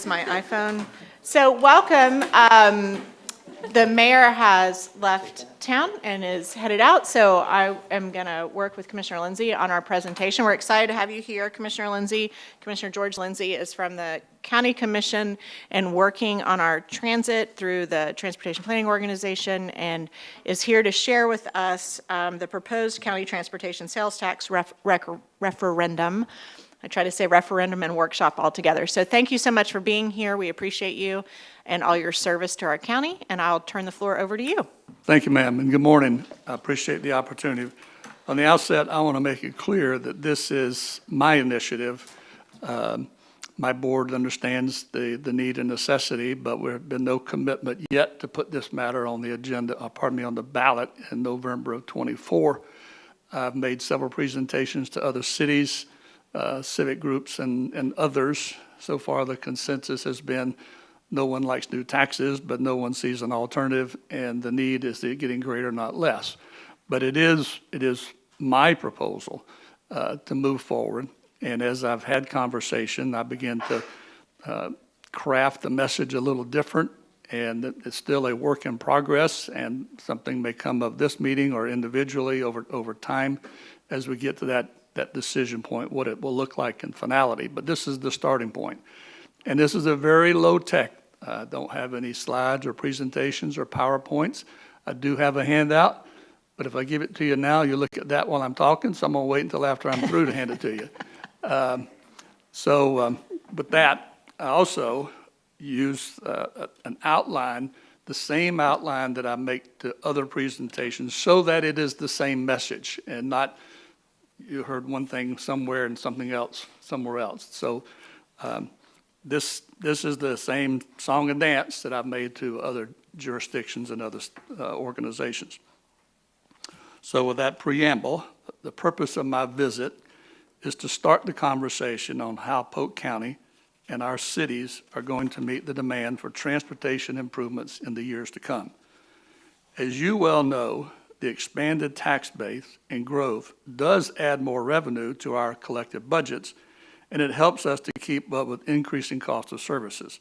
is my iPhone. So welcome. The mayor has left town and is headed out, so I am going to work with Commissioner Lindsay on our presentation. We're excited to have you here, Commissioner Lindsay. Commissioner George Lindsay is from the County Commission and working on our transit through the Transportation Planning Organization, and is here to share with us the proposed county transportation sales tax referendum. I try to say referendum and workshop all together. So thank you so much for being here. We appreciate you and all your service to our county, and I'll turn the floor over to you. Thank you, ma'am, and good morning. I appreciate the opportunity. On the outset, I want to make it clear that this is my initiative. My board understands the need and necessity, but there has been no commitment yet to put this matter on the agenda, on the ballot in November of '24. I've made several presentations to other cities, civic groups, and others. So far, the consensus has been no one likes new taxes, but no one sees an alternative, and the need is getting greater, not less. But it is my proposal to move forward. And as I've had conversation, I begin to craft the message a little different, and it's still a work in progress, and something may come of this meeting or individually over time as we get to that decision point, what it will look like in finality. But this is the starting point. And this is a very low tech. I don't have any slides or presentations or PowerPoints. I do have a handout, but if I give it to you now, you look at that while I'm talking, so I'm gonna wait until after I'm through to hand it to you. With that, I also use an outline, the same outline that I make to other presentations, so that it is the same message and not you heard one thing somewhere and something else somewhere else. So this is the same song and dance that I've made to other jurisdictions and other organizations. So with that preamble, the purpose of my visit is to start the conversation on how Polk County and our cities are going to meet the demand for transportation improvements in the years to come. As you well know, the expanded tax base and growth does add more revenue to our collective budgets, and it helps us to keep up with increasing costs of services.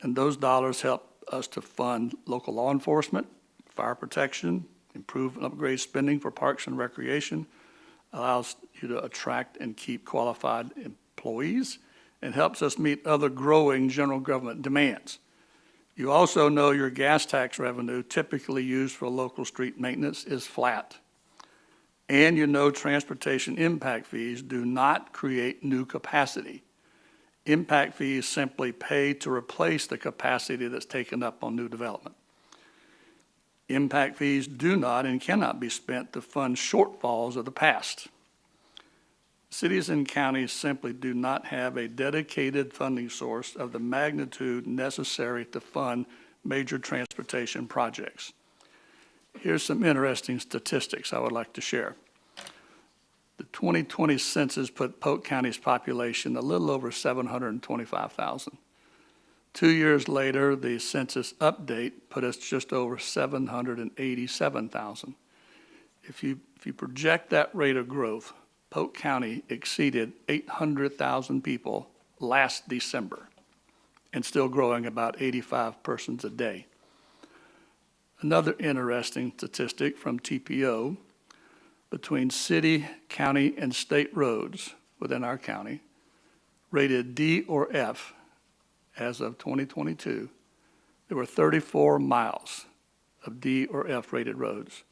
And those dollars help us to fund local law enforcement, fire protection, improve and upgrade spending for parks and recreation, allows you to attract and keep qualified employees, and helps us meet other growing general government demands. You also know your gas tax revenue, typically used for local street maintenance, is flat. And you know transportation impact fees do not create new capacity. Impact fees simply pay to replace the capacity that's taken up on new development. Impact fees do not and cannot be spent to fund shortfalls of the past. Cities and counties simply do not have a dedicated funding source of the magnitude necessary to fund major transportation projects. Here's some interesting statistics I would like to share. The 2020 census put Polk County's population a little over 725,000. 2 years later, the census update put us just over 787,000. If you project that rate of growth, Polk County exceeded 800,000 people last December and still growing about 85 persons a day. Another interesting statistic from TPO, between city, county, and state roads within our county, rated D or F as of 2022, there were 34 miles of D or F rated roads.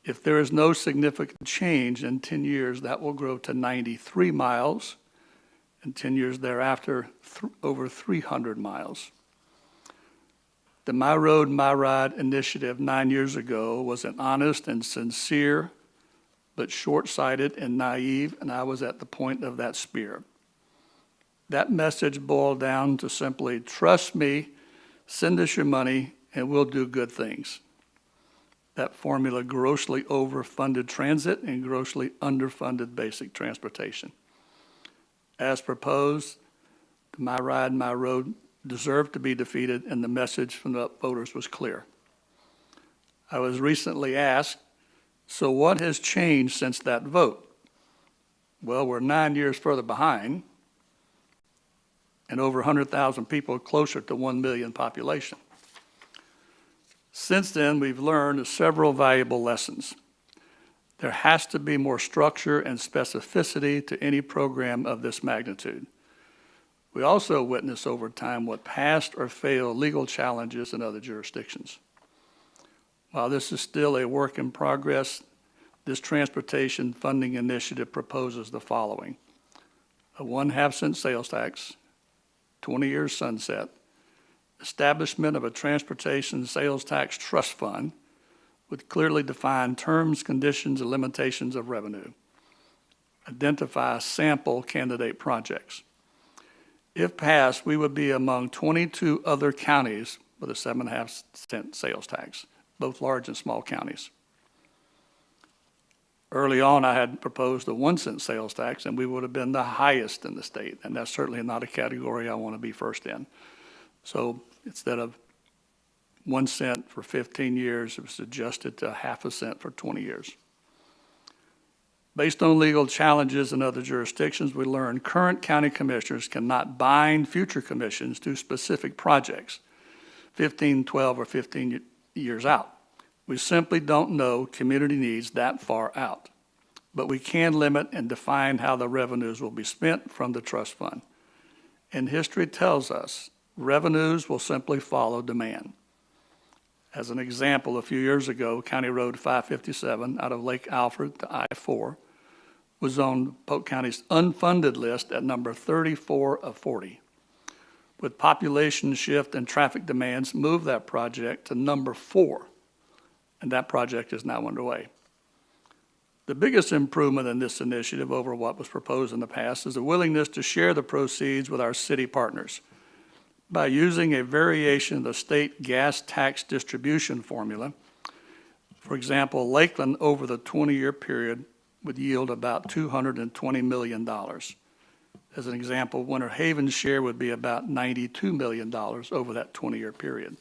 If there is no significant change in 10 years, that will grow to 93 miles, and 10 years thereafter, over 300 miles. The My Road, My Ride initiative 9 years ago was an honest and sincere, but short-sighted and naive, and I was at the point of that spear. That message boiled down to simply, trust me, send us your money, and we'll do good things. That formula grossly overfunded transit and grossly underfunded basic transportation. As proposed, My Ride, My Road deserved to be defeated, and the message from the voters was clear. I was recently asked, so what has changed since that vote? Well, we're 9 years further behind, and over 100,000 people closer to 1 million population. Since then, we've learned several valuable lessons. There has to be more structure and specificity to any program of this magnitude. We also witness over time what passed or failed legal challenges in other jurisdictions. While this is still a work in progress, this transportation funding initiative proposes the following: a 1/2 cent sales tax, 20 years sunset, establishment of a transportation sales tax trust fund with clearly defined terms, conditions, and limitations of revenue. Identify sample candidate projects. If passed, we would be among 22 other counties with a 7.5 cent sales tax, both large and small counties. Early on, I had proposed a 1 cent sales tax, and we would have been the highest in the state, and that's certainly not a category I want to be first in. So instead of 1 cent for 15 years, it was adjusted to 1/2 cent for 20 years. Based on legal challenges in other jurisdictions, we learned current county commissioners cannot bind future commissions to specific projects 15, 12, or 15 years out. We simply don't know community needs that far out, but we can limit and define how the revenues will be spent from the trust fund. And history tells us revenues will simply follow demand. As an example, a few years ago, County Road 557 out of Lake Alfred to I-4 was on Polk County's unfunded list at number 34 of 40. With population shift and traffic demands, moved that project to number 4, and that project is now underway. The biggest improvement in this initiative over what was proposed in the past is a willingness to share the proceeds with our city partners. By using a variation of the state gas tax distribution formula, for example, Lakeland over the 20-year period would yield about $220 million. As an example, Winter Haven's share would be about $92 million over that 20-year period.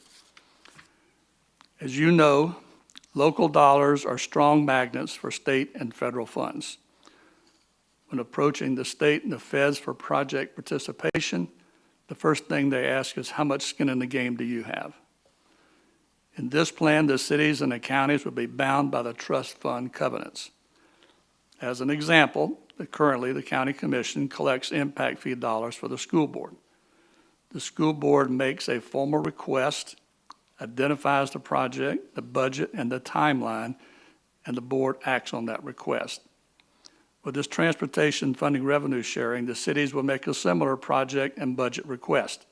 As you know, local dollars are strong magnets for state and federal funds. When approaching the state and the feds for project participation, the first thing they ask is, how much skin in the game do you have? In this plan, the cities and the counties will be bound by the trust fund covenants. As an example, currently the county commission collects impact fee dollars for the school board. The school board makes a formal request, identifies the project, the budget, and the timeline, and the board acts on that request. With this transportation funding revenue sharing, the cities will make a similar project and budget request.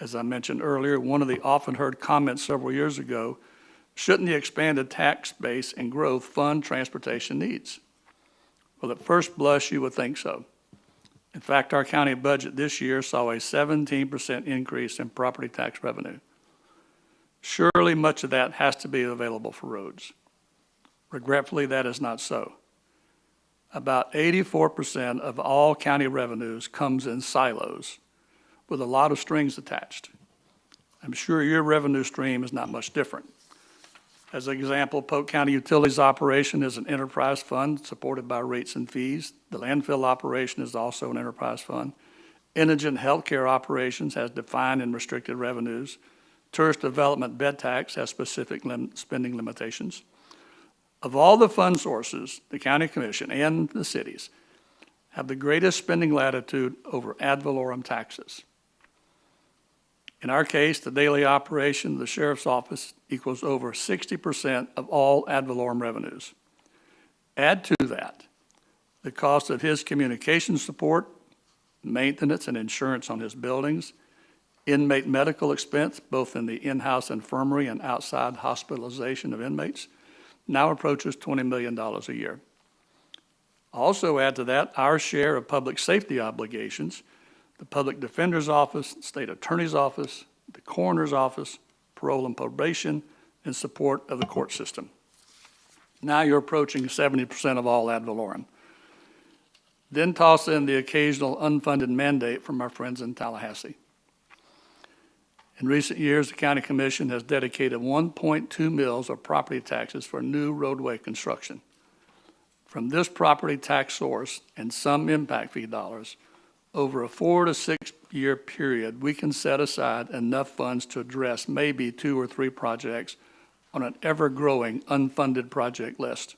As I mentioned earlier, one of the often heard comments several years ago, shouldn't the expanded tax base and growth fund transportation needs? Well, at first blush, you would think so. In fact, our county budget this year saw a 17% increase in property tax revenue. Surely much of that has to be available for roads. Regretfully, that is not so. About 84% of all county revenues comes in silos with a lot of strings attached. I'm sure your revenue stream is not much different. As an example, Polk County Utilities operation is an enterprise fund supported by rates and fees. The landfill operation is also an enterprise fund. Indigent healthcare operations has defined and restricted revenues. Tourist development bed tax has specific spending limitations. Of all the fund sources, the county commission and the cities have the greatest spending latitude over ad valorem taxes. In our case, the daily operation of the sheriff's office equals over 60% of all ad valorem revenues. Add to that the cost of his communication support, maintenance and insurance on his buildings, inmate medical expense, both in the in-house infirmary and outside hospitalization of inmates, now approaches $20 million a year. Also add to that our share of public safety obligations, the public defender's office, state attorney's office, the coroner's office, parole and probation, in support of the court system. Now you're approaching 70% of all ad valorem. Then toss in the occasional unfunded mandate from our friends in Tallahassee. In recent years, the County Commission has dedicated 1.2 mills of property taxes for new roadway construction. From this property tax source and some impact fee dollars, over a 4 to 6 year period, we can set aside enough funds to address maybe 2 or 3 projects on an ever-growing unfunded project list.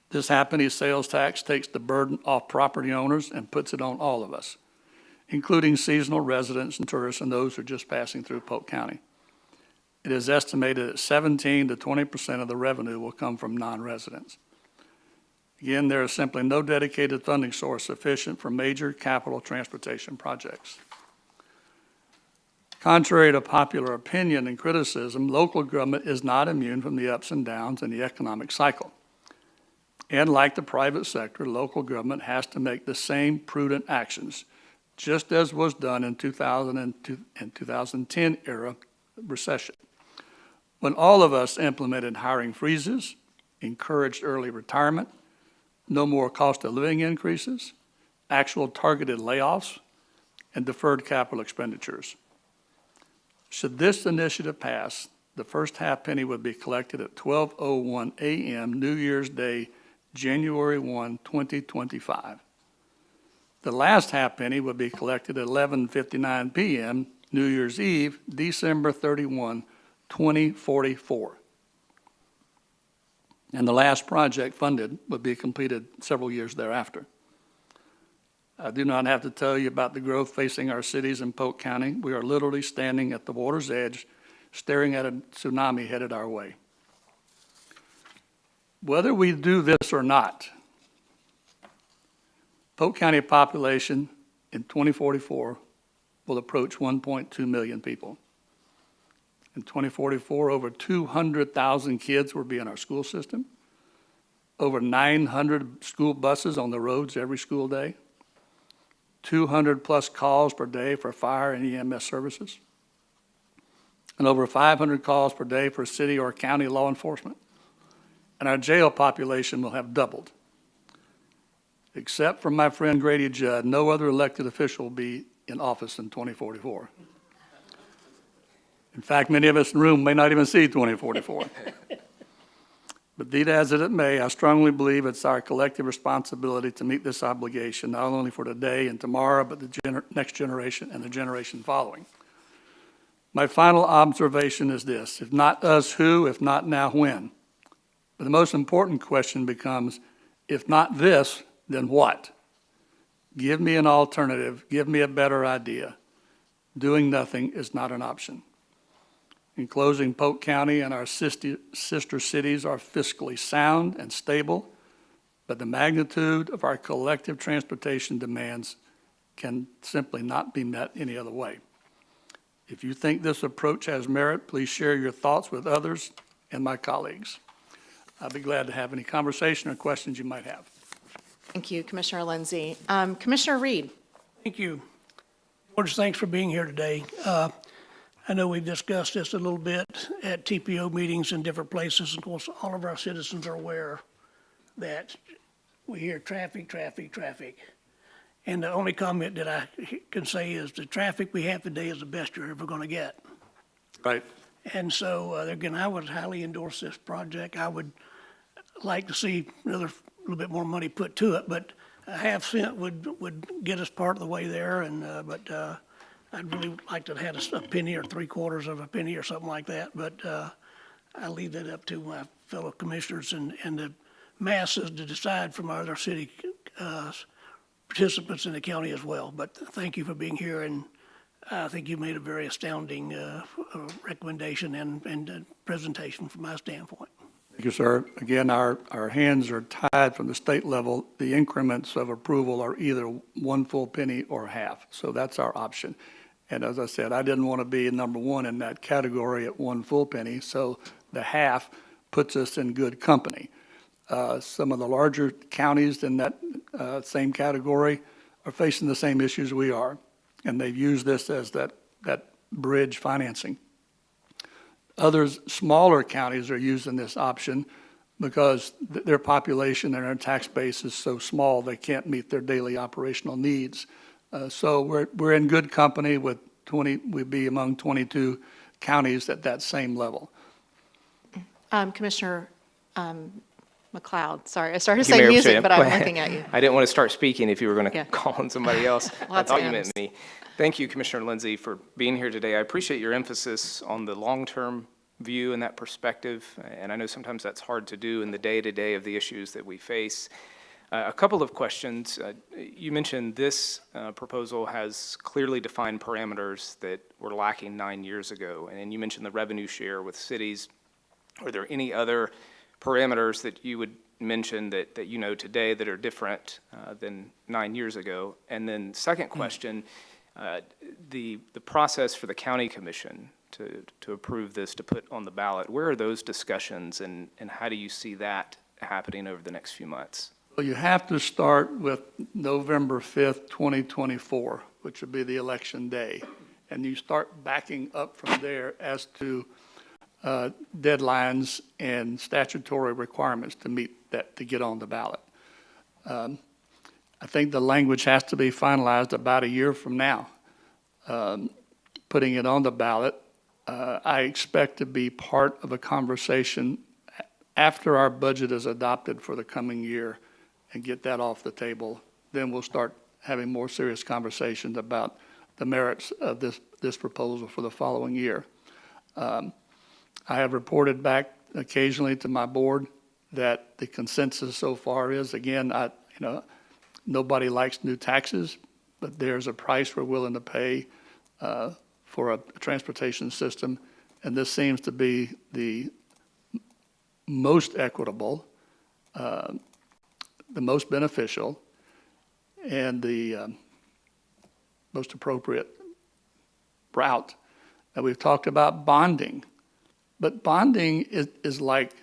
This half-penny sales tax takes the burden off property owners and puts it on all of us, including seasonal residents and tourists and those who are just passing through Polk County. It is estimated that 17 to 20% of the revenue will come from non-residents. Again, there is simply no dedicated funding source sufficient for major capital transportation projects. Contrary to popular opinion and criticism, local government is not immune from the ups and downs in the economic cycle. And like the private sector, local government has to make the same prudent actions, just as was done in 2002 and 2010 era recession, when all of us implemented hiring freezes, encouraged early retirement, no more cost of living increases, actual targeted layoffs, and deferred capital expenditures. Should this initiative pass, the first half penny would be collected at 12:01 a.m. New Year's Day, January 1, 2025. The last half penny would be collected at 11:59 p.m. New Year's Eve, December 31, 2044. And the last project funded would be completed several years thereafter. I do not have to tell you about the growth facing our cities in Polk County. We are literally standing at the water's edge, staring at a tsunami headed our way. Whether we do this or not, Polk County population in 2044 will approach 1.2 million people. In 2044, over 200,000 kids will be in our school system, over 900 school buses on the roads every school day, 200 plus calls per day for fire and EMS services, and over 500 calls per day for city or county law enforcement. And our jail population will have doubled. Except for my friend Grady Judd, no other elected official will be in office in 2044. In fact, many of us in the room may not even see 2044. But be that as it may, I strongly believe it's our collective responsibility to meet this obligation, not only for today and tomorrow, but the next generation and the generation following. My final observation is this: if not us, who? If not now, when? But the most important question becomes, if not this, then what? Give me an alternative. Give me a better idea. Doing nothing is not an option. In closing, Polk County and our sister cities are fiscally sound and stable, but the magnitude of our collective transportation demands can simply not be met any other way. If you think this approach has merit, please share your thoughts with others and my colleagues. I'll be glad to have any conversation or questions you might have. Thank you, Commissioner Lindsay. Commissioner Reed. Thank you. George, thanks for being here today. I know we've discussed this a little bit at TPO meetings in different places. Of course, all of our citizens are aware that we hear traffic, traffic, traffic. And the only comment that I can say is the traffic we have today is the best you're ever going to get. Right. And so, again, I would highly endorse this project. I would like to see another little bit more money put to it, but a half cent would get us part of the way there. And but I'd really like to have had a penny or 3/4 of a penny or something like that. But I leave that up to my fellow commissioners and the masses to decide from our other city participants in the county as well. But thank you for being here, and I think you made a very astounding recommendation and presentation from my standpoint. Thank you, sir. Again, our hands are tied from the state level. The increments of approval are either 1 full penny or half. So that's our option. And as I said, I didn't want to be number one in that category at 1 full penny. So the half puts us in good company. Some of the larger counties in that same category are facing the same issues we are. And they've used this as that bridge financing. Others, smaller counties are using this option because their population and their tax base is so small they can't meet their daily operational needs. So we're in good company with we'd be among 22 counties at that same level. Commissioner McLeod, sorry. I started Thank you, saying Mayor music, Pro but I'm Tem. looking at you. I didn't want to start speaking if you were going to Yeah. call on somebody else. I Lots thought of you M's. meant me. Thank you, Commissioner Lindsay, for being here today. I appreciate your emphasis on the long-term view and that perspective, and I know sometimes that's hard to do in the day-to-day of the issues that we face. A couple of questions. You mentioned this proposal has clearly defined parameters that were lacking 9 years ago, and you mentioned the revenue share with cities. Are there any other parameters that you would mention that you know today that are different than 9 years ago? And then second question, the process for the county commission to approve this, to put on the ballot, where are those discussions and how do you see that happening over the next few months? Well, you have to start with November 5th, 2024, which would be the election day. And you start backing up from there as to deadlines and statutory requirements to meet that, to get on the ballot. I think the language has to be finalized about a year from now. Putting it on the ballot, I expect to be part of a conversation after our budget is adopted for the coming year and get that off the table. Then we'll start having more serious conversations about the merits of this proposal for the following year. I have reported back occasionally to my board that the consensus so far is, again, nobody likes new taxes, but there's a price we're willing to pay for a transportation system, and this seems to be the most equitable, the most beneficial, and the most appropriate route. And we've talked about bonding, but bonding is like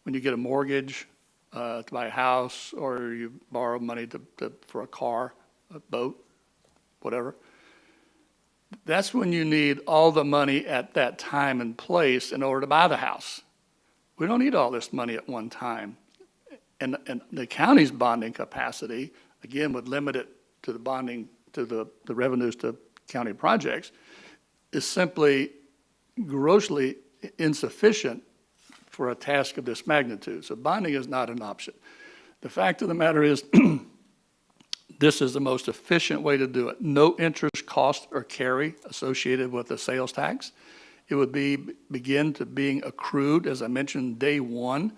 when you get a mortgage to buy a house, or you borrow money for a car, a boat, whatever. That's when you need all the money at that time and place in order to buy the house. We don't need all this money at one time. And the county's bonding capacity, again, would limit it to the bonding, to the revenues to county projects, is simply grossly insufficient for a task of this magnitude. So bonding is not an option. The fact of the matter is, this is the most efficient way to do it. No interest, cost, or carry associated with the sales tax. It would begin to being accrued, as I mentioned, day one.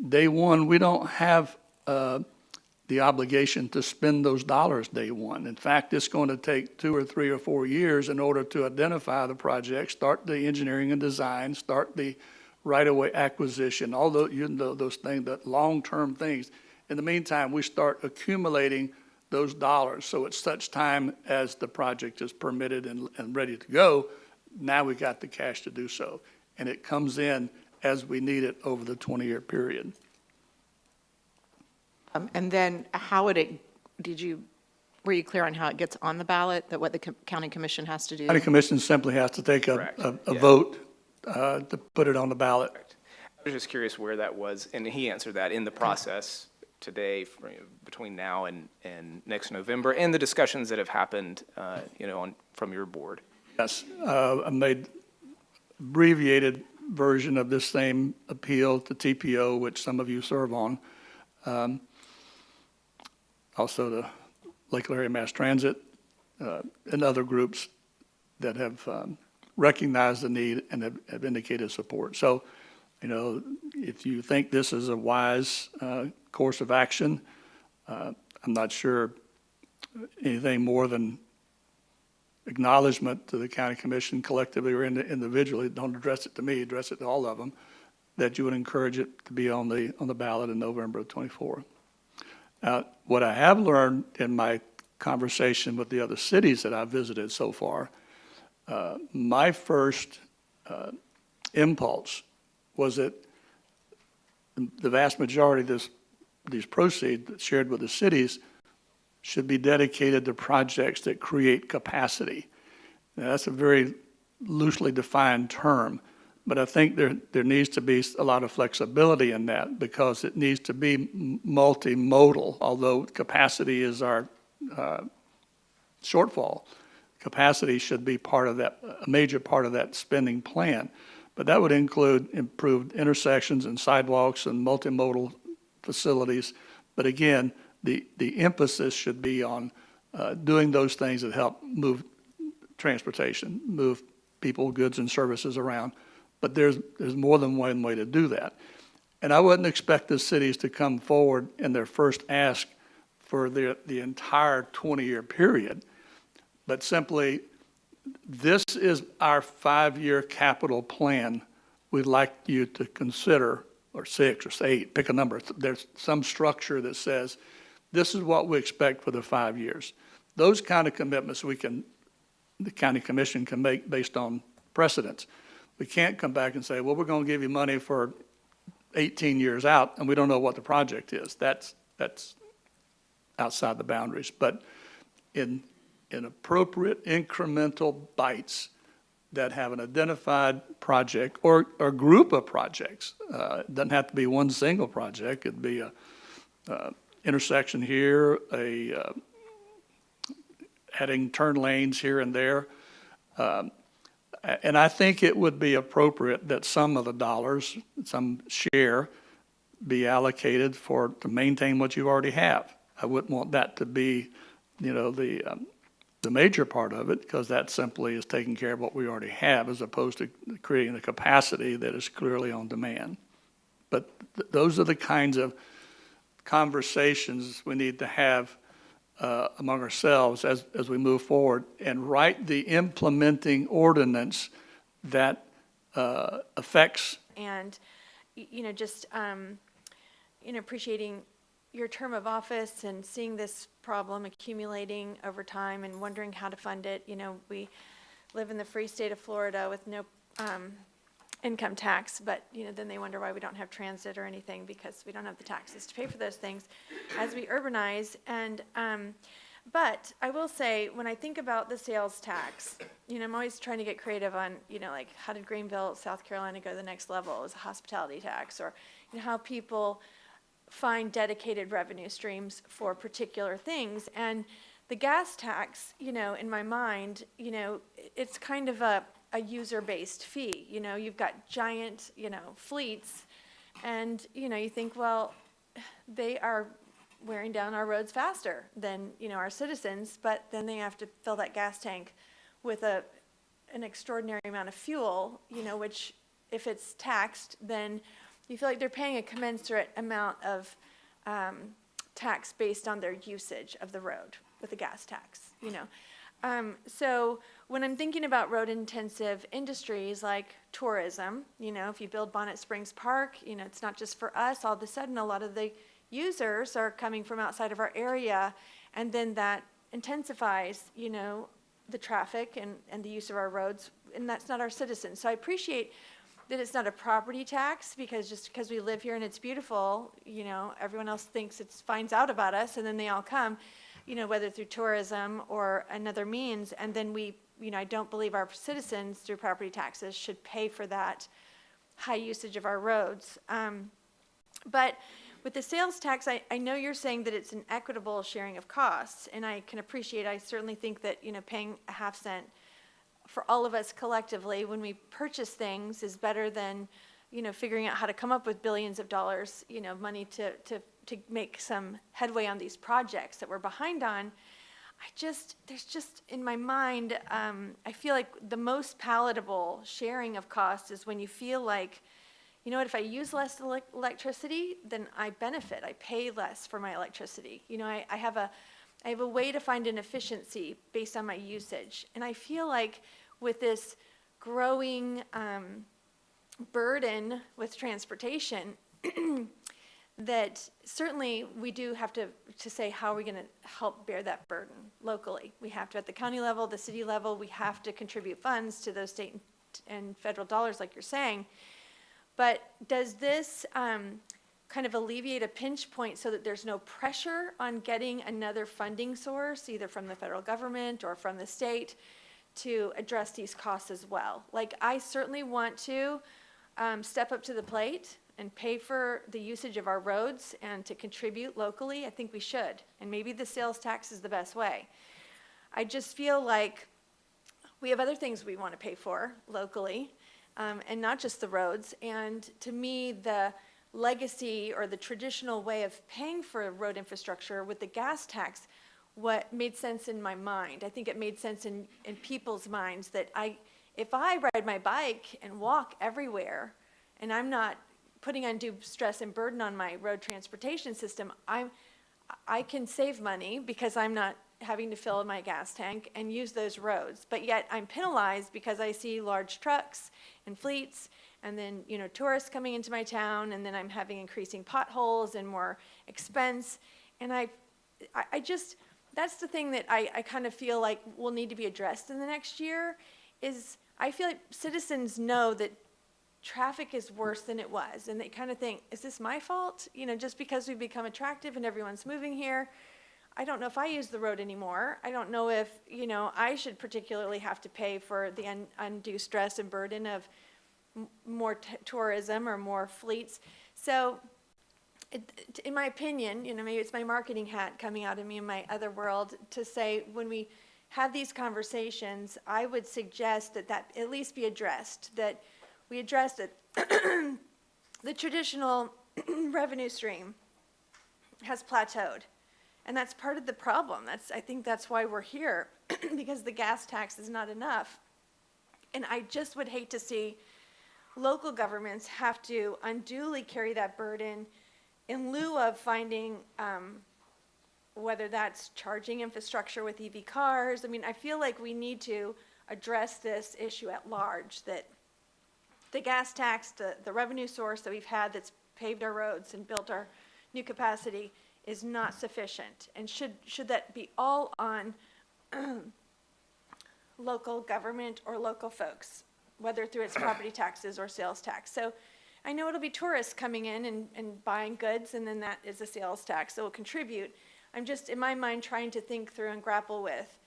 Day one, we don't have the obligation to spend those dollars day one. In fact, it's going to take 2 or 3 or 4 years in order to identify the project, start the engineering and design, start the right-of-way acquisition, all those things, the long-term things. In the meantime, we start accumulating those dollars. So at such time as the project is permitted and ready to go, now we got the cash to do so. And it comes in as we need it over the 20-year period. And then how would it, were you clear on how it gets on the ballot, that what the county commission has to do? County commission simply has to take Correct. a Yeah. vote to put it on the ballot. I was just curious where that was, and he answered that in the process today between now and next November, and the discussions that have happened, from your board. Yes, I made abbreviated version of this same appeal to TPO, which some of you serve on. Also to Lakeland Area Mass Transit and other groups that have recognized the need and have indicated support. So, if you think this is a wise course of action, I'm not sure anything more than acknowledgement to the county commission collectively or individually. Don't address it to me, address it to all of them, that you would encourage it to be on the ballot in November of '24. What I have learned in my conversation with the other cities that I've visited so far, my first impulse was that the vast majority of these proceeds that's shared with the cities should be dedicated to projects that create capacity. Now, that's a very loosely defined term, but I think there needs to be a lot of flexibility in that because it needs to be multimodal, although capacity is our shortfall. Capacity should be part of that, a major part of that spending plan. But that would include improved intersections and sidewalks and multimodal facilities. But again, the emphasis should be on doing those things that help move transportation, move people, goods, and services around. But there's more than one way to do that. And I wouldn't expect the cities to come forward in their first ask for the entire 20-year period, but simply, this is our 5-year capital plan we'd like you to consider, or 6 or 8, pick a number. There's some structure that says, this is what we expect for the 5 years. Those kind of commitments the county commission can make based on precedents. We can't come back and say, well, we're going to give you money for 18 years out, and we don't know what the project is. That's outside the boundaries. But in appropriate incremental bites that have an identified project or group of projects, it doesn't have to be one single project. It'd be a intersection here, adding turn lanes here and there. And I think it would be appropriate that some of the dollars, some share, be allocated to maintain what you already have. I wouldn't want that to be, the major part of it, because that simply is taking care of what we already have, as opposed to creating the capacity that is clearly on demand. But those are the kinds of conversations we need to have among ourselves as we move forward and write the implementing ordinance that affects. And, just, appreciating your term of office and seeing this problem accumulating over time and wondering how to fund it. We live in the free state of Florida with no income tax, but, then they wonder why we don't have transit or anything, because we don't have the taxes to pay for those things as we urbanize. And, but I will say, when I think about the sales tax, I'm always trying to get creative on, like, how did Greenville, South Carolina go to the next level as a hospitality tax, or how people find dedicated revenue streams for particular things. And the gas tax, in my mind, it's kind of a user-based fee. You've got giant, fleets, and, you think, well, they are wearing down our roads faster than, our citizens, but then they have to fill that gas tank with an extraordinary amount of fuel, which, if it's taxed, then you feel like they're paying a commensurate amount of tax based on their usage of the road with the gas tax, So when I'm thinking about road-intensive industries like tourism, if you build Bonnet Springs Park, it's not just for us. All of a sudden, a lot of the users are coming from outside of our area, and then that intensifies, the traffic and the use of our roads, and that's not our citizens. So I appreciate that it's not a property tax, because just because we live here and it's beautiful, everyone else finds out about us, and then they all come, whether through tourism or another means, and then I don't believe our citizens through property taxes should pay for that high usage of our roads. But with the sales tax, I know you're saying that it's an equitable sharing of costs, and I can appreciate, I certainly think that, paying a half cent for all of us collectively when we purchase things is better than, figuring out how to come up with billions of dollars, money to make some headway on these projects that we're behind on. There's just in my mind, I feel like the most palatable sharing of costs is when you feel like, if I use less electricity, then I benefit. I pay less for my electricity. I have a way to find an efficiency based on my usage. And I feel like with this growing burden with transportation, that certainly we do have to say, how are we going to help bear that burden locally? We have to, at the county level, the city level, we have to contribute funds to those state and federal dollars, like you're saying. But does this kind of alleviate a pinch point so that there's no pressure on getting another funding source, either from the federal government or from the state, to address these costs as well? Like, I certainly want to step up to the plate and pay for the usage of our roads and to contribute locally. I think we should, and maybe the sales tax is the best way. I just feel like we have other things we want to pay for locally, and not just the roads. And to me, the legacy or the traditional way of paying for road infrastructure with the gas tax, what made sense in my mind. I think it made sense in people's minds that if I ride my bike and walk everywhere and I'm not putting undue stress and burden on my road transportation system, I can save money because I'm not having to fill my gas tank and use those roads. But yet I'm penalized because I see large trucks and fleets and then, tourists coming into my town, and then I'm having increasing potholes and more expense. And I just, that's the thing that I kind of feel like will need to be addressed in the next year is I feel like citizens know that traffic is worse than it was. And they kind of think, is this my fault? Just because we've become attractive and everyone's moving here. I don't know if I use the road anymore. I don't know if, I should particularly have to pay for the undue stress and burden of more tourism or more fleets. So in my opinion, maybe it's my marketing hat coming out of me in my other world to say when we have these conversations, I would suggest that at least be addressed, that we address it. The traditional revenue stream has plateaued. And that's part of the problem. I think that's why we're here, because the gas tax is not enough. And I just would hate to see local governments have to unduly carry that burden in lieu of finding, whether that's charging infrastructure with EV cars. I mean, I feel like we need to address this issue at large, that the gas tax, the revenue source that we've had that's paved our roads and built our new capacity is not sufficient. And should that be all on local government or local folks, whether through its property taxes or sales tax. So I know it'll be tourists coming in and buying goods, and then that is a sales tax that will contribute. I'm just, in my mind, trying to think through and grapple with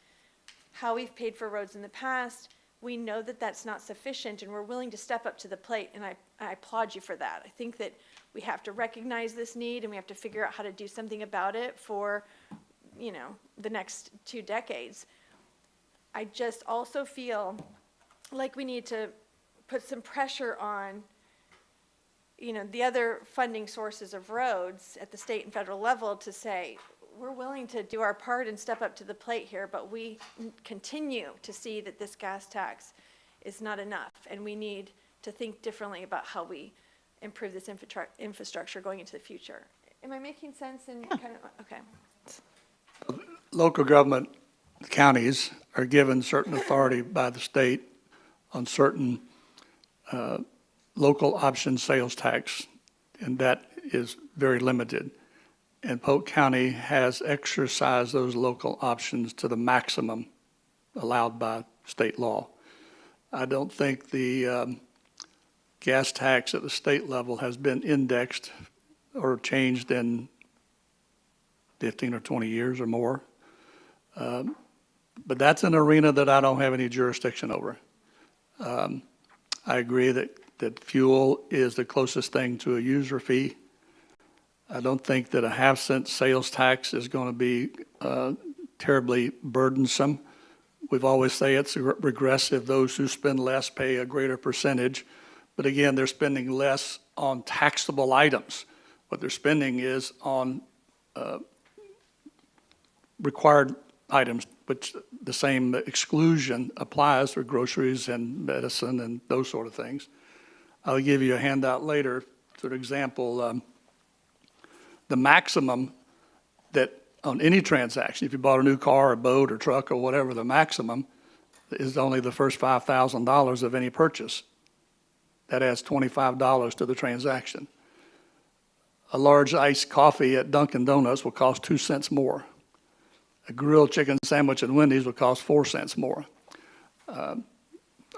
how we've paid for roads in the past. We know that that's not sufficient, and we're willing to step up to the plate, and I applaud you for that. I think that we have to recognize this need, and we have to figure out how to do something about it for, the next 2 decades. I just also feel like we need to put some pressure on, the other funding sources of roads at the state and federal level to say, we're willing to do our part and step up to the plate here, but we continue to see that this gas tax is not enough, and we need to think differently about how we improve this infrastructure going into the future. Am I making sense? And okay. Local government counties are given certain authority by the state on certain local option sales tax, and that is very limited. And Polk County has exercised those local options to the maximum allowed by state law. I don't think the gas tax at the state level has been indexed or changed in 15 or 20 years or more. But that's an arena that I don't have any jurisdiction over. I agree that fuel is the closest thing to a user fee. I don't think that a half-cent sales tax is going to be terribly burdensome. We've always say it's regressive. Those who spend less pay a greater percentage. But again, they're spending less on taxable items. What they're spending is on required items, which the same exclusion applies for groceries and medicine and those sort of things. I'll give you a handout later. For example, the maximum that on any transaction, if you bought a new car or boat or truck or whatever, the maximum is only the first $5,000 of any purchase. That adds $25 to the transaction. A large iced coffee at Dunkin' Donuts will cost 2 cents more. A grilled chicken sandwich at Wendy's will cost 4 cents more.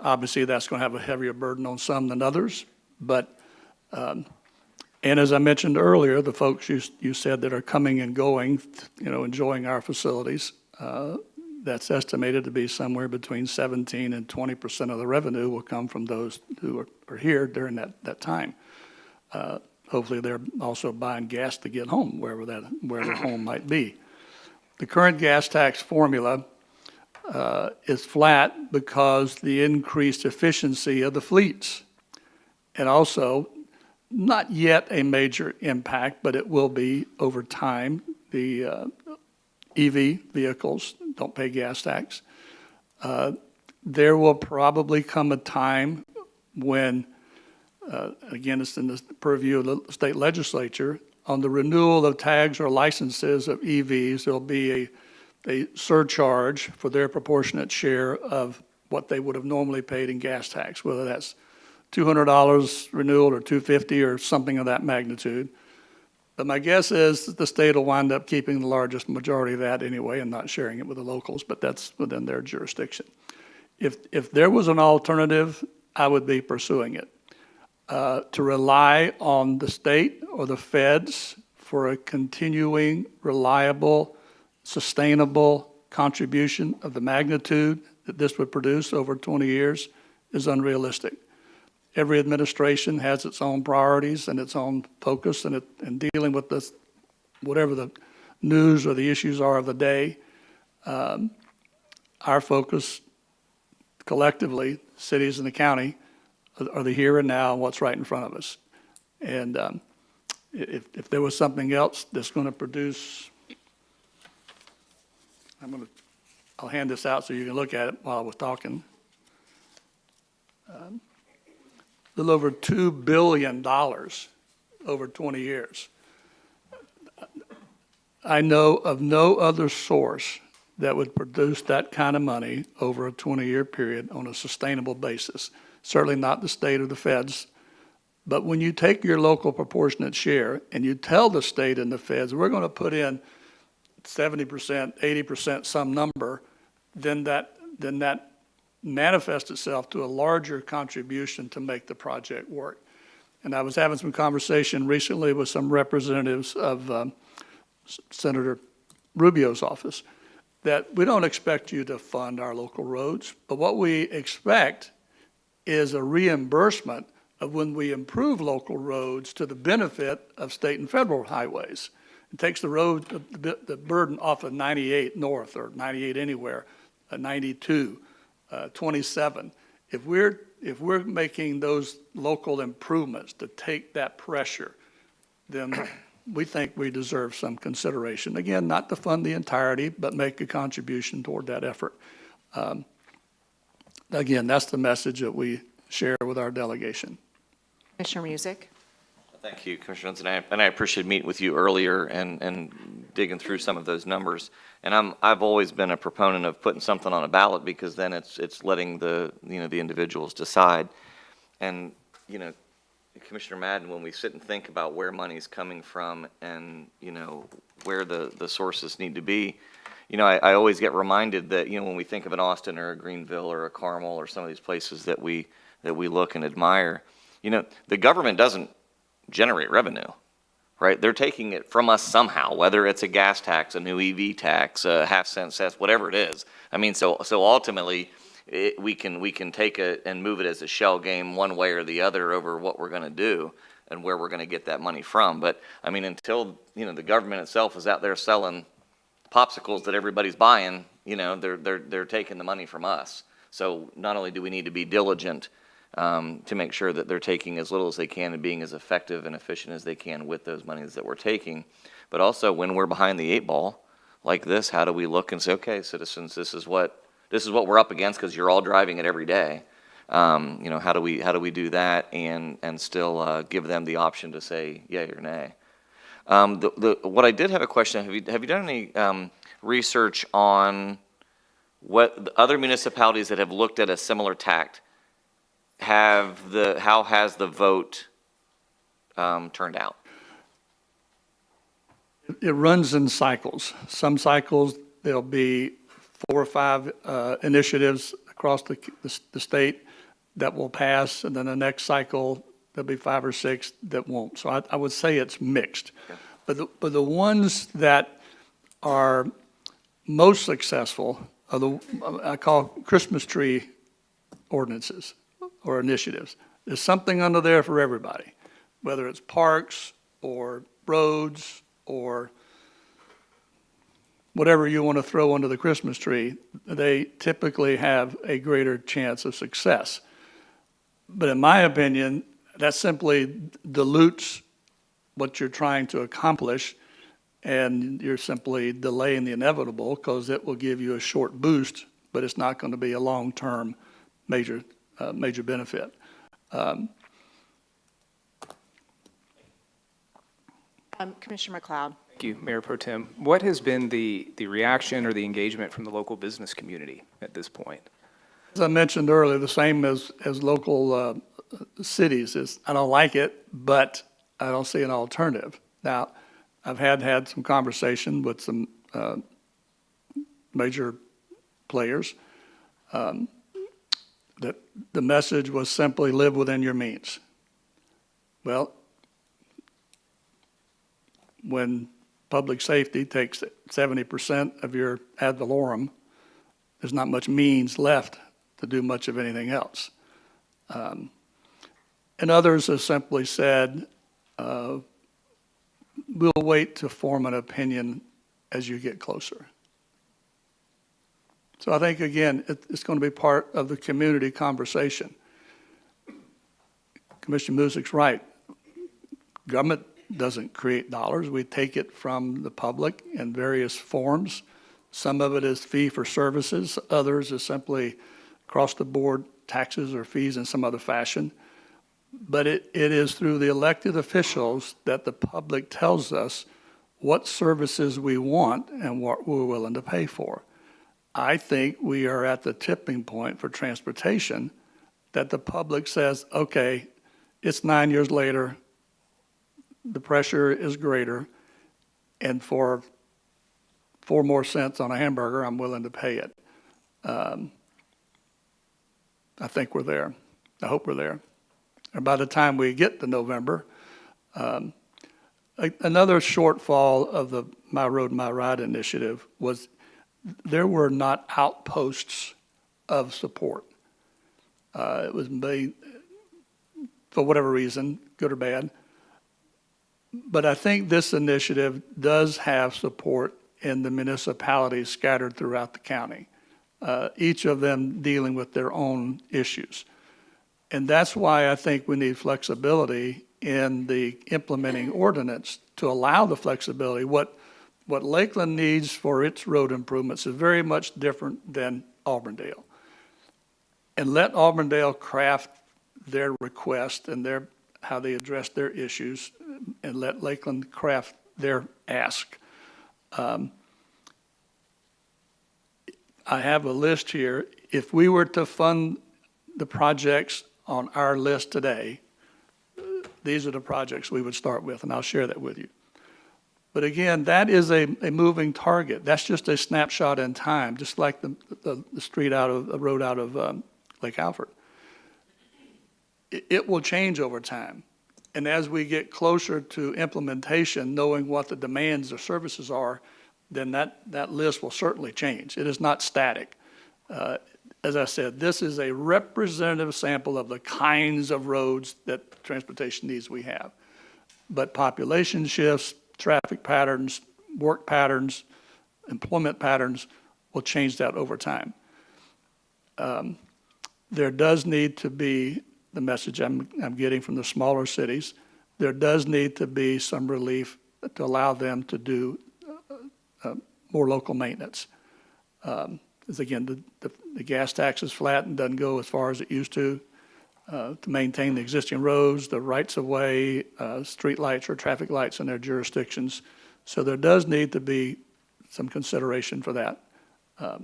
Obviously, that's going to have a heavier burden on some than others, but and as I mentioned earlier, the folks you said that are coming and going, enjoying our facilities, that's estimated to be somewhere between 17 and 20% of the revenue will come from those who are here during that time. Hopefully, they're also buying gas to get home, wherever their home might be. The current gas tax formula is flat because the increased efficiency of the fleets, and also not yet a major impact, but it will be over time. The EV vehicles don't pay gas tax. There will probably come a time when, again, it's in the purview of the state legislature, on the renewal of tags or licenses of EVs, there'll be a surcharge for their proportionate share of what they would have normally paid in gas tax, whether that's $200 renewal or $250 or something of that magnitude. But my guess is that the state will wind up keeping the largest majority of that anyway and not sharing it with the locals, but that's within their jurisdiction. If there was an alternative, I would be pursuing it. To rely on the state or the feds for a continuing, reliable, sustainable contribution of the magnitude that this would produce over 20 years is unrealistic. Every administration has its own priorities and its own focus and dealing with this, whatever the news or the issues are of the day. Our focus collectively, cities and the county, are the here and now and what's right in front of us. And if there was something else that's going to produce, I'll hand this out so you can look at it while I was talking. A little over $2 billion over 20 years. I know of no other source that would produce that kind of money over a 20-year period on a sustainable basis. Certainly not the state or the feds. But when you take your local proportionate share and you tell the state and the feds, we're going to put in 70%, 80%, some number, then that manifests itself to a larger contribution to make the project work. And I was having some conversation recently with some representatives of Senator Rubio's office that we don't expect you to fund our local roads, but what we expect is a reimbursement of when we improve local roads to the benefit of state and federal highways. It takes the burden off of 98 north or 98 anywhere, 92, 27. If we're making those local improvements to take that pressure, then we think we deserve some consideration. Again, not to fund the entirety, but make a contribution toward that effort. Again, that's the message that we share with our delegation. Commissioner Music. Thank you, Commissioner Johnson, and I appreciate meeting with you earlier and digging through some of those numbers. And I've always been a proponent of putting something on a ballot because then it's letting the individuals decide. And Commissioner Madden, when we sit and think about where money's coming from and where the sources need to be, I always get reminded that when we think of an Austin or a Greenville or a Carmel or some of these places that we look and admire, the government doesn't generate revenue, right? They're taking it from us somehow, whether it's a gas tax, a new EV tax, a half-cent cess, whatever it is. I mean, so ultimately, we can take it and move it as a shell game one way or the other over what we're going to do and where we're going to get that money from. But I mean, until the government itself is out there selling popsicles that everybody's buying, they're taking the money from us. So not only do we need to be diligent to make sure that they're taking as little as they can and being as effective and efficient as they can with those monies that we're taking, but also when we're behind the eight ball like this, how do we look and say, okay, citizens, this is what we're up against because you're all driving it every day. How do we do that and still give them the option to say yay or nay? What I did have a question, have you done any research on what the other municipalities that have looked at a similar tact how has the vote turned out? It runs in cycles. Some cycles, there'll be 4 or 5 initiatives across the state that will pass, and then the next cycle, there'll be 5 or 6 that won't. So I would say it's mixed. Okay. But the ones that are most successful are the, I call Christmas tree ordinances or initiatives. There's something under there for everybody, whether it's parks or roads or whatever you want to throw under the Christmas tree. They typically have a greater chance of success. But in my opinion, that simply dilutes what you're trying to accomplish, and you're simply delaying the inevitable because it will give you a short boost, but it's not going to be a long-term major benefit. Commissioner McLeod. Thank you, Mayor Pro Tem. What has been the reaction or the engagement from the local business community at this point? As I mentioned earlier, the same as local cities is, I don't like it, but I don't see an alternative. Now, I've had some conversation with some major players. That the message was simply live within your means. Well, when public safety takes 70% of your ad valorem, there's not much means left to do much of anything else. And others have simply said, we'll wait to form an opinion as you get closer. So I think, again, it's going to be part of the community conversation. Commissioner Music's right. Government doesn't create dollars. We take it from the public in various forms. Some of it is fee for services. Others is simply across-the-board taxes or fees in some other fashion. But it is through the elected officials that the public tells us what services we want and what we're willing to pay for. I think we are at the tipping point for transportation that the public says, okay, it's 9 years later, the pressure is greater, and for 4 more cents on a hamburger, I'm willing to pay it. I think we're there. I hope we're there. And by the time we get to November, another shortfall of the My Road, My Ride initiative was there were not outposts of support. It was made, for whatever reason, good or bad. But I think this initiative does have support in the municipalities scattered throughout the county, each of them dealing with their own issues. And that's why I think we need flexibility in the implementing ordinance to allow the flexibility. What Lakeland needs for its road improvements is very much different than Auburndale. And let Auburndale craft their request and how they address their issues, and let Lakeland craft their ask. I have a list here. If we were to fund the projects on our list today, these are the projects we would start with, and I'll share that with you. But again, that is a moving target. That's just a snapshot in time, just like the road out of Lake Alfred. It will change over time. And as we get closer to implementation, knowing what the demands of services are, then that list will certainly change. It is not static. As I said, this is a representative sample of the kinds of roads that transportation needs we have. But population shifts, traffic patterns, work patterns, employment patterns will change that over time. There does need to be, the message I'm getting from the smaller cities, there does need to be some relief to allow them to do more local maintenance. As again, the gas tax is flat and doesn't go as far as it used to maintain the existing roads, the rights of way, street lights or traffic lights in their jurisdictions. So there does need to be some consideration for that. Are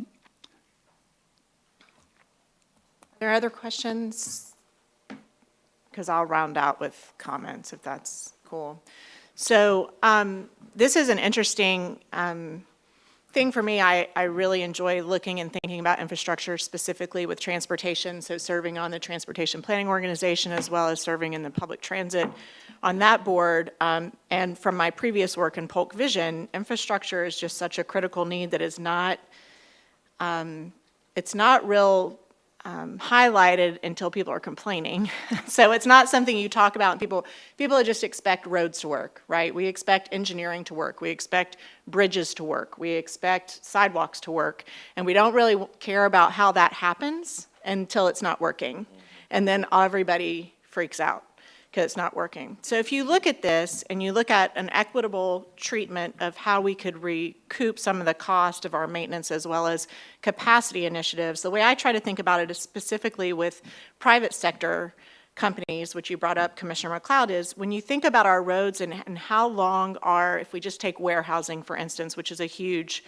there other questions? Because I'll round out with comments if that's cool. So this is an interesting thing for me. I really enjoy looking and thinking about infrastructure, specifically with transportation, so serving on the Transportation Planning Organization as well as serving in the public transit on that board. And from my previous work in Polk Vision, infrastructure is just such a critical need that is not, it's not real highlighted until people are complaining. So it's not something you talk about and people just expect roads to work, right? We expect engineering to work. We expect bridges to work. We expect sidewalks to work. And we don't really care about how that happens until it's not working. And then everybody freaks out because it's not working. So if you look at this and you look at an equitable treatment of how we could recoup some of the cost of our maintenance as well as capacity initiatives, the way I try to think about it is specifically with private sector companies, which you brought up, Commissioner McLeod, is when you think about our roads and how long are, if we just take warehousing, for instance, which is a huge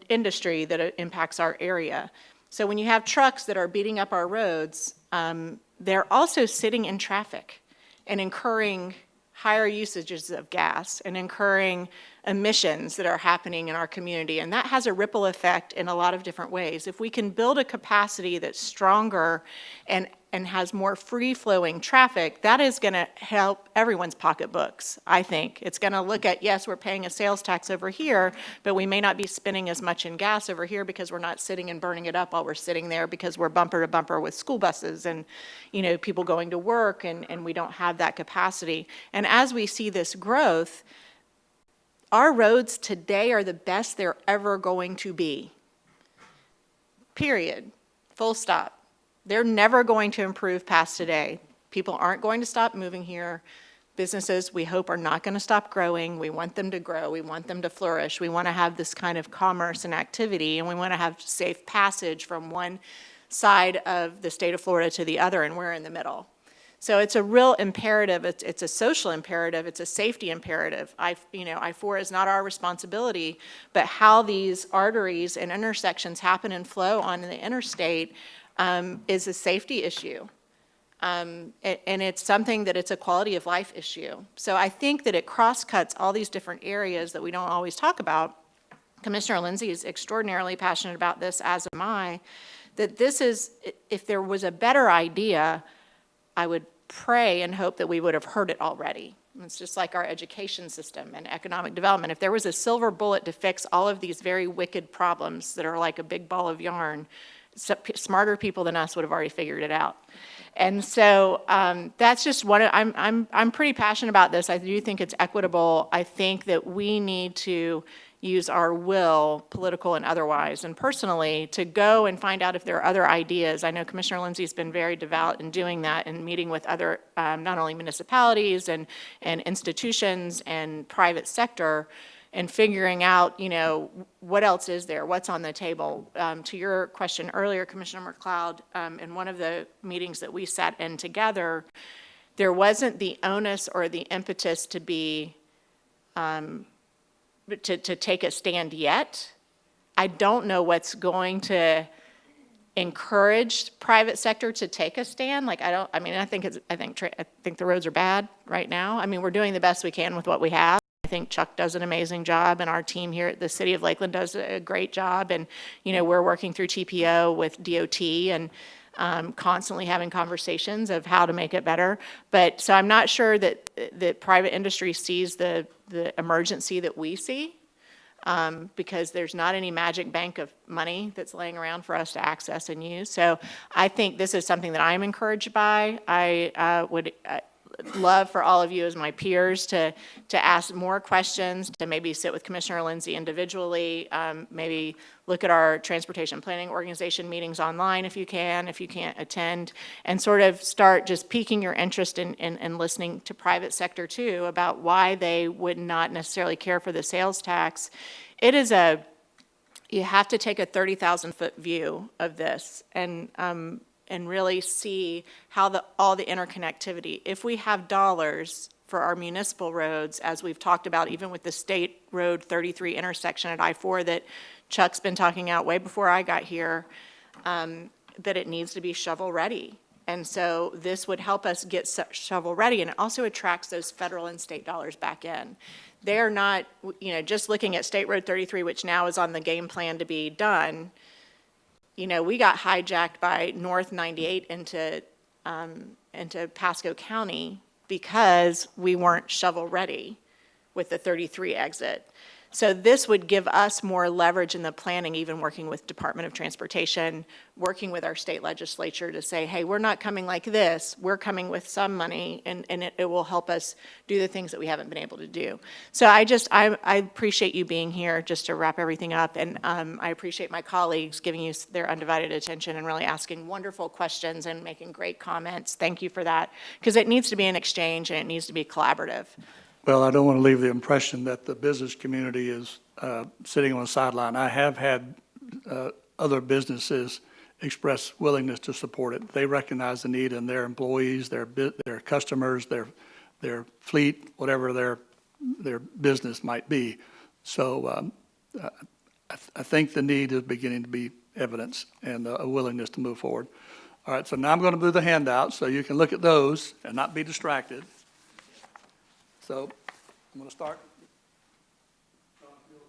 industry that impacts our area. So when you have trucks that are beating up our roads, they're also sitting in traffic and incurring higher usages of gas and incurring emissions that are happening in our community. And that has a ripple effect in a lot of different ways. If we can build a capacity that's stronger and has more free-flowing traffic, that is going to help everyone's pocketbooks, I think. It's going to look at, yes, we're paying a sales tax over here, but we may not be spending as much in gas over here because we're not sitting and burning it up while we're sitting there because we're bumper to bumper with school buses and, people going to work, and we don't have that capacity. And as we see this growth, our roads today are the best they're ever going to be. Period. Full stop. They're never going to improve past today. People aren't going to stop moving here. Businesses, we hope, are not going to stop growing. We want them to grow. We want them to flourish. We want to have this kind of commerce and activity, and we want to have safe passage from one side of the state of Florida to the other, and we're in the middle. So it's a real imperative. It's a social imperative. It's a safety imperative. I-4 is not our responsibility, but how these arteries and intersections happen and flow on the interstate is a safety issue. And it's something that it's a quality of life issue. So I think that it cross-cuts all these different areas that we don't always talk about. Commissioner Lindsay is extraordinarily passionate about this, as am I, that this is, if there was a better idea, I would pray and hope that we would have heard it already. It's just like our education system and economic development. If there was a silver bullet to fix all of these very wicked problems that are like a big ball of yarn, smarter people than us would have already figured it out. And so that's just one. I'm pretty passionate about this. I do think it's equitable. I think that we need to use our will, political and otherwise, and personally, to go and find out if there are other ideas. I know Commissioner Lindsay's been very devout in doing that and meeting with other, not only municipalities and institutions and private sector, and figuring out, what else is there, what's on the table. To your question earlier, Commissioner McLeod, in one of the meetings that we sat in together, there wasn't the onus or the impetus to be, to take a stand yet. I don't know what's going to encourage private sector to take a stand. I think the roads are bad right now. We're doing the best we can with what we have. I think Chuck does an amazing job, and our team here at the City of Lakeland does a great job. And, we're working through TPO with DOT and constantly having conversations of how to make it better. But so I'm not sure that private industry sees the emergency that we see, because there's not any magic bank of money that's laying around for us to access and use. So I think this is something that I'm encouraged by. I would love for all of you as my peers to ask more questions, to maybe sit with Commissioner Lindsay individually, maybe look at our transportation planning organization meetings online if you can't attend, and sort of start just piquing your interest in listening to private sector too about why they would not necessarily care for the sales tax. You have to take a 30,000-foot view of this and really see how all the interconnectivity. If we have dollars for our municipal roads, as we've talked about, even with the State Road 33 intersection at I-4 that Chuck's been talking out way before I got here, that it needs to be shovel-ready. And so this would help us get shovel-ready, and it also attracts those federal and state dollars back in. They're not, just looking at State Road 33, which now is on the game plan to be done, we got hijacked by North 98 into Pasco County because we weren't shovel-ready with the 33 exit. So this would give us more leverage in the planning, even working with Department of Transportation, working with our state legislature to say, hey, we're not coming like this, we're coming with some money, and it will help us do the things that we haven't been able to do. So I appreciate you being here, just to wrap everything up, and I appreciate my colleagues giving you their undivided attention and really asking wonderful questions and making great comments. Thank you for that, because it needs to be an exchange and it needs to be collaborative. Well, I don't want to leave the impression that the business community is sitting on the sideline. I have had other businesses express willingness to support it. They recognize the need in their employees, their customers, their fleet, whatever their business might be. So I think the need is beginning to be evidence and a willingness to move forward. All right, so now I'm going to do the handouts so you can look at those and not be distracted. So I'm going to start. John, if you'll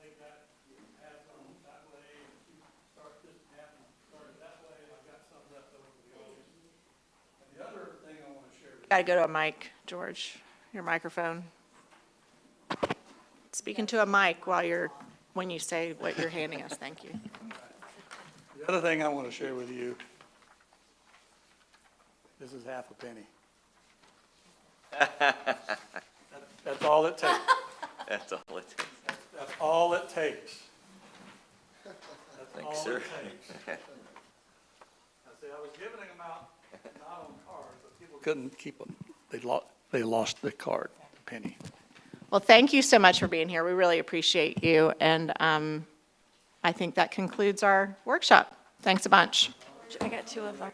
take that, you have some that way, and you start this half and start it that way, and I've got some left over for the audience. And the other thing I want to share with you. Got to go to a mic, George, your microphone. Speaking to a mic when you say what you're handing us, thank you. The other thing I want to share with you, this is half a penny. That's all it takes. That's all it takes. That's all it takes. Thanks, sir. I was giving them out, not on cards, but people couldn't keep them. They lost the card, the penny. Well, thank you so much for being here. We really appreciate you, and I think that concludes our workshop. Thanks a bunch. I got two of them.